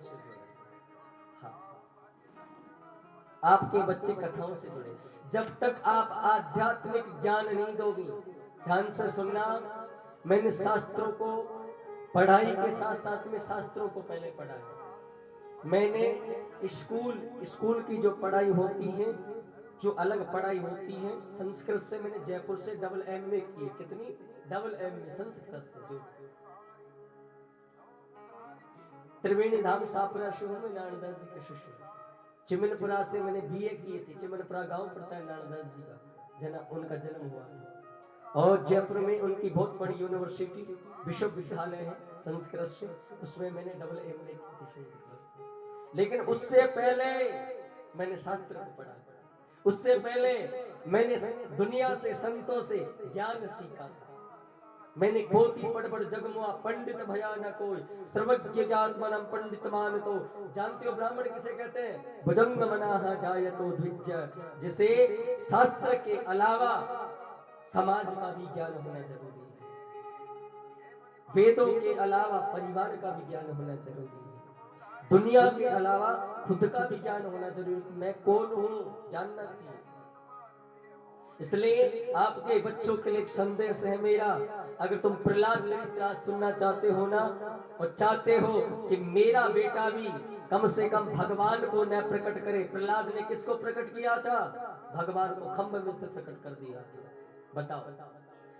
अच्छे जुड़े। हाँ, आपके बच्चे कथाओं से जुड़े। जब तक आप आध्यात्मिक ज्ञान नहीं दोगी, ध्यान से सुनना, मैंने शास्त्रों को पढ़ाई के साथ साथ में शास्त्रों को पहले पढ़ा है। मैंने स्कूल की जो पढ़ाई होती है, जो अलग पढ़ाई होती है संस्कृत से, मैंने जयपुर से डबल एमए की है। कितनी? डबल एमए संस्कृत से। जो त्रिवेणी धाम सापुरा शिव में नारायणदास जी के शिष्य। चिमनपुरा से मैंने बीए किए थे। चिमनपुरा गांव पड़ता है नारायणदास जी का, उनका जन्म हुआ था। और जयपुर में उनकी बहुत बड़ी यूनिवर्सिटी विश्वविद्यालय है संस्कृत से, उसमें मैंने डबल एमए की थी संस्कृत से। लेकिन उससे पहले मैंने शास्त्र को पढ़ा, उससे पहले मैंने दुनिया से, संतों से ज्ञान सीखा था। मैंने बहुत ही बड़ जगमुआ पंडित भयान कोई, सर्वज्ञ ज्ञात्मनम पंडित मान। तो जानते हो ब्राह्मण किसे कहते हैं? भुजंग मनाहा जायतो द्विज, जिसे शास्त्र के अलावा समाज का भी ज्ञान होना जरूरी है, वेदों के अलावा परिवार का भी ज्ञान होना जरूरी है, दुनिया के अलावा खुद का भी ज्ञान होना जरूरी है। मैं कौन हूं जानना चाहिए। इसलिए आपके बच्चों के लिए एक संदेश है मेरा, अगर तुम प्रहलाद चरित्र सुनना चाहते हो ना, और चाहते हो कि मेरा बेटा भी कम से कम भगवान को न प्रकट करे। प्रहलाद ने किसको प्रकट किया था? भगवान को खंभ में से प्रकट कर दिया था। बताओ,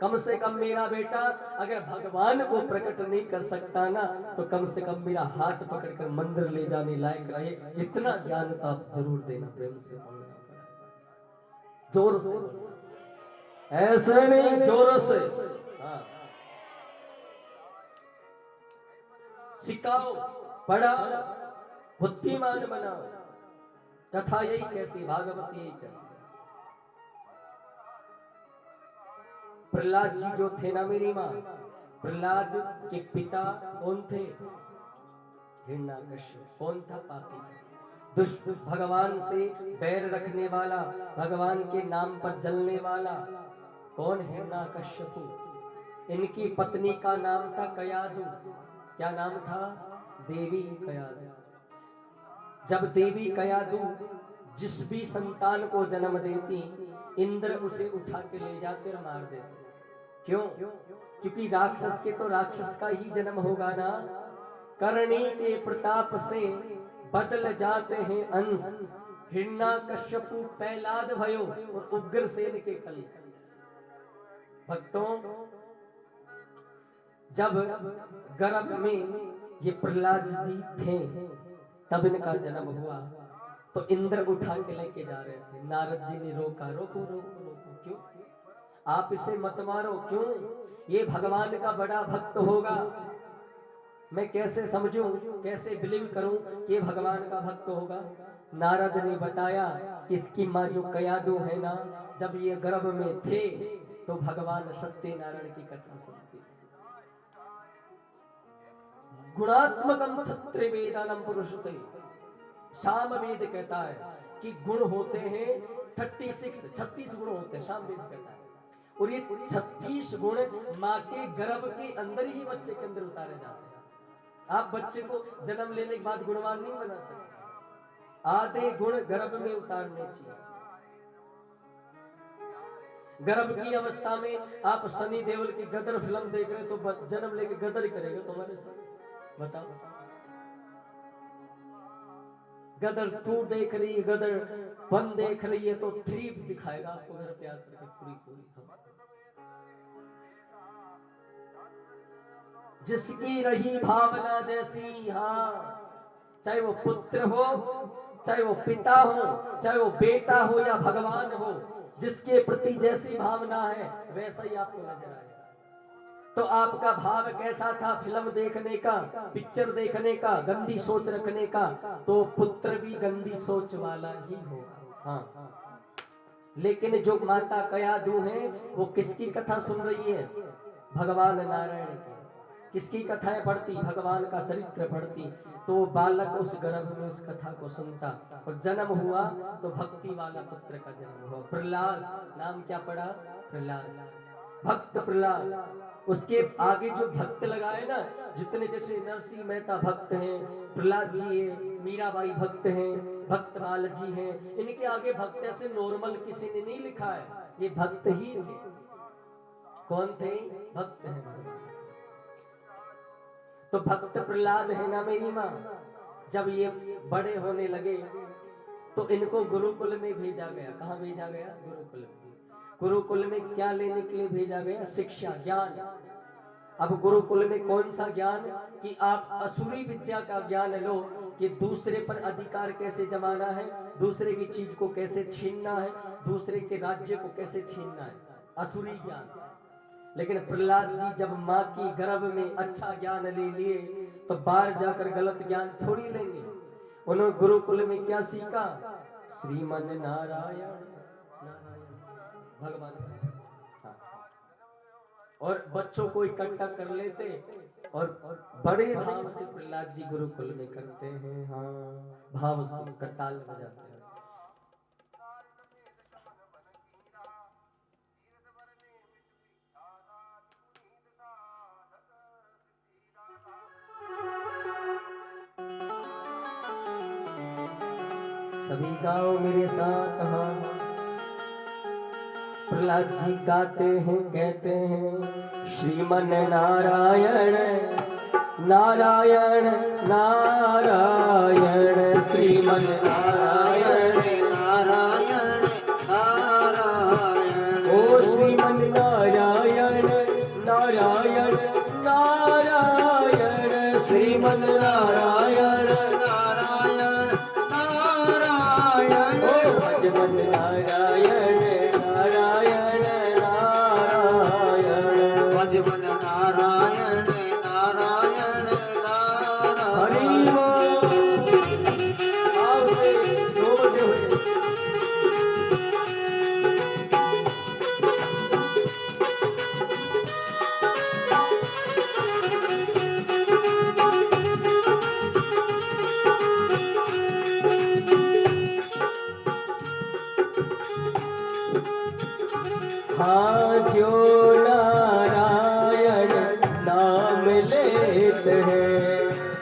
कम से कम मेरा बेटा अगर भगवान को प्रकट नहीं कर सकता ना, तो कम से कम मेरा हाथ पकड़कर मंदिर ले जाने लायक रहे। इतना ज्ञान तो आप जरूर देना, प्रेम से बोलना, जोर से, ऐसे नहीं, जोर से। हाँ, सिखाओ, पढ़ाओ, बुद्धिमान बनाओ। कथा यही कहती, भागवत यही कहती। प्रहलाद जी जो थे ना मेरी माँ, प्रहलाद के पिता कौन थे? हिरण्यकश्यप। कौन था? पापी, दुष्ट, भगवान से बैर रखने वाला, भगवान के नाम पर जलने वाला। कौन? हिरण्यकश्यप। इनकी पत्नी का नाम था कयादु। क्या नाम था? देवी कयादु। जब देवी कयादु जिस भी संतान को जन्म देती, इंद्र उसे उठा के ले जाते और मार देते। क्यों? क्योंकि राक्षस के तो राक्षस का ही जन्म होगा ना। करणी के प्रताप से बदल जाते हैं अंश, हिरण्यकश्यपु प्रहलाद भयो और उग्रसेन के कंस। भक्तों, जब गर्भ में ये प्रहलाद जी थे, तब इनका जन्म हुआ, तो इंद्र उठा के लेके जा रहे थे। नारद जी ने रोका, रोको रोको रोको, क्यों? आप इसे मत मारो। क्यों? ये भगवान का बड़ा भक्त होगा। मैं कैसे समझूं, कैसे बिलीव करूं कि ये भगवान का भक्त होगा? नारद ने बताया कि इसकी माँ जो कयादु है ना, जब ये गर्भ में थे तो भगवान सत्यनारायण की कथा सुनती थी। गुणात्मकम त्रिवेदानम पुरुषते, सामवेद कहता है कि गुण होते हैं 36 गुण होते हैं, सामवेद कहता है। और ये 36 गुण माँ के गर्भ के अंदर ही बच्चे के अंदर उतारे जाते हैं। आप बच्चे को जन्म लेने के बाद गुणवान नहीं बना सकते, आधे गुण गर्भ में उतारने चाहिए। गर्भ की अवस्था में आप सनी देओल की गदर फिल्म देख रहे तो जन्म लेके गदर ही करेगा तुम्हारे साथ। बताओ, गदर 2 देख रही है, गदर 1 देख रही है, तो 3 दिखाएगा आपको घर पे आकर के पूरी। जिसकी रही भावना जैसी, हाँ, चाहे वो पुत्र हो, चाहे वो पिता हो, चाहे वो बेटा हो या भगवान हो, जिसके प्रति जैसी भावना है वैसा ही आपको नजर आएगा। तो आपका भाव कैसा था फिल्म देखने का, पिक्चर देखने का, गंदी सोच रखने का, तो पुत्र भी गंदी सोच वाला ही होगा। हाँ, लेकिन जो माता कयादु है वो किसकी कथा सुन रही है? भगवान नारायण की। किसकी कथाएं पढ़ती? भगवान का चरित्र पढ़ती। तो वो बालक उस गर्भ में उस कथा को सुनता और जन्म हुआ तो भक्ति वाला पुत्र का जन्म हुआ। प्रहलाद नाम क्या पड़ा? प्रहलाद। भक्त प्रहलाद, उसके आगे जो भक्त लगाए ना, जितने जैसे नरसिंह मेहता भक्त हैं, प्रहलाद जी है, मीराबाई भक्त हैं, भक्तमाल जी हैं, इनके आगे भक्त ऐसे नॉर्मल किसी ने नहीं लिखा है, ये भक्त ही थे। कौन थे? भक्त हैं भगवान। तो भक्त प्रहलाद है ना मेरी माँ, जब ये बड़े होने लगे तो इनको गुरुकुल में भेजा गया। कहाँ भेजा गया? गुरुकुल में। गुरुकुल में क्या लेने के लिए भेजा गया? शिक्षा, ज्ञान। अब गुरुकुल में कौन सा ज्ञान? कि आप असुरी विद्या का ज्ञान लो, कि दूसरे पर अधिकार कैसे जमाना है, दूसरे की चीज को कैसे छीनना है, दूसरे के राज्य को कैसे छीनना है, असुरी ज्ञान। लेकिन प्रहलाद जी जब माँ की गर्भ में अच्छा ज्ञान ले लिए तो बाहर जाकर गलत ज्ञान थोड़ी लेंगे। उन्होंने गुरुकुल में क्या सीखा? श्रीमन नारायण नारायण भगवान का। और बच्चों को इकट्ठा कर लेते और बड़े भाव से प्रहलाद जी गुरुकुल में करते हैं। हाँ, भाव से करताल बजाते हैं। सभी गाओ मेरे साथ। हाँ, प्रहलाद जी गाते हैं, कहते हैं श्रीमन नारायण नारायण नारायण, श्रीमन नारायण नारायण नारायण, ओ श्रीमन नारायण नारायण नारायण, श्रीमन नारायण नारायण नारायण, ओ भजमन नारायण नारायण नारायण, भजमन नारायण नारायण नारायण। हरि बोल। आओ से दो बजे हुए। हाँ, जो नारायण नाम लेते हैं,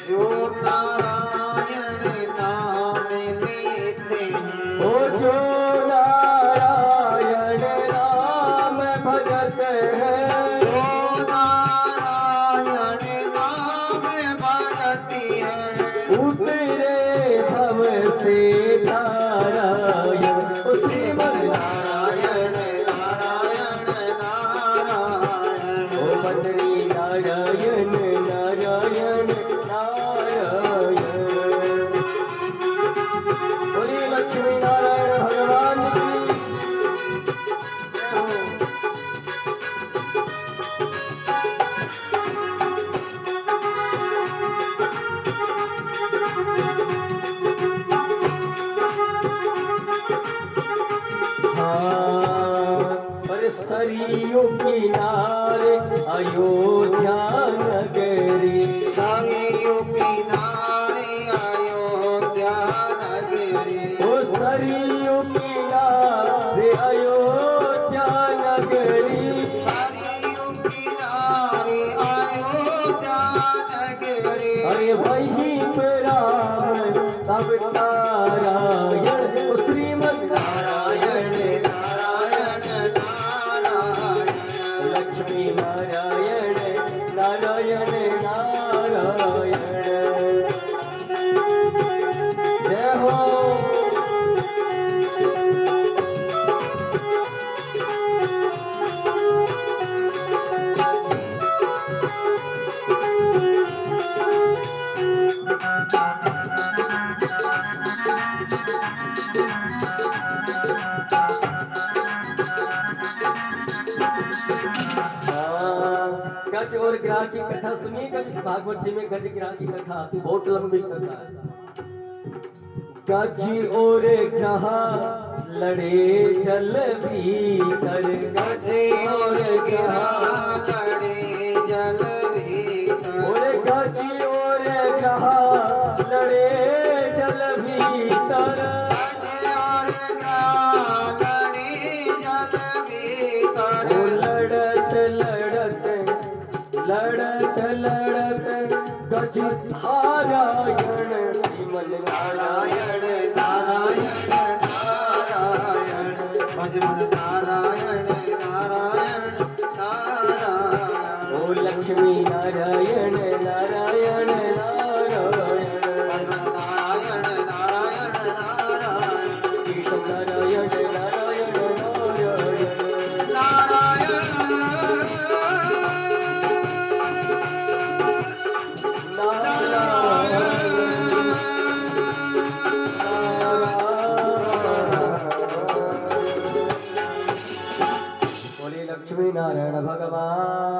जो नारायण नाम लेते हैं, वो जो नारायण नाम भजते हैं, जो नारायण नाम भजती है, उतरे भव से नारायण, श्रीमन नारायण नारायण नारायण नारायण। बोलिए लक्ष्मी नारायण भगवान की। हाँ, पर सरयू किनारे अयोध्या नगरी, सरयू किनारे अयोध्या नगरी, ओ सरयू किनारे अयोध्या नगरी, सरयू किनारे अयोध्या नगरी, अरे वहीं पे राम तब नारायण, श्रीमन नारायण नारायण नारायण, लक्ष्मी नारायण नारायण नारायण। जय हो। गज और गिरा की कथा सुनिए कभी भागवत जी में। गज गिरा की कथा आती, बहुत लंबी कथा है। गज और ग्रहा लड़े जल भीतर, गज और ग्रहा लड़े जल भीतर, और गज और ग्रहा लड़े जल भीतर, गज और ग्रहा लड़े जल भीतर, लड़ते लक्ष्मी नारायण नारायण नारायण नारायण नारायण नारायण केशव नारायण नारायण नारायण बोले लक्ष्मी नारायण भगवान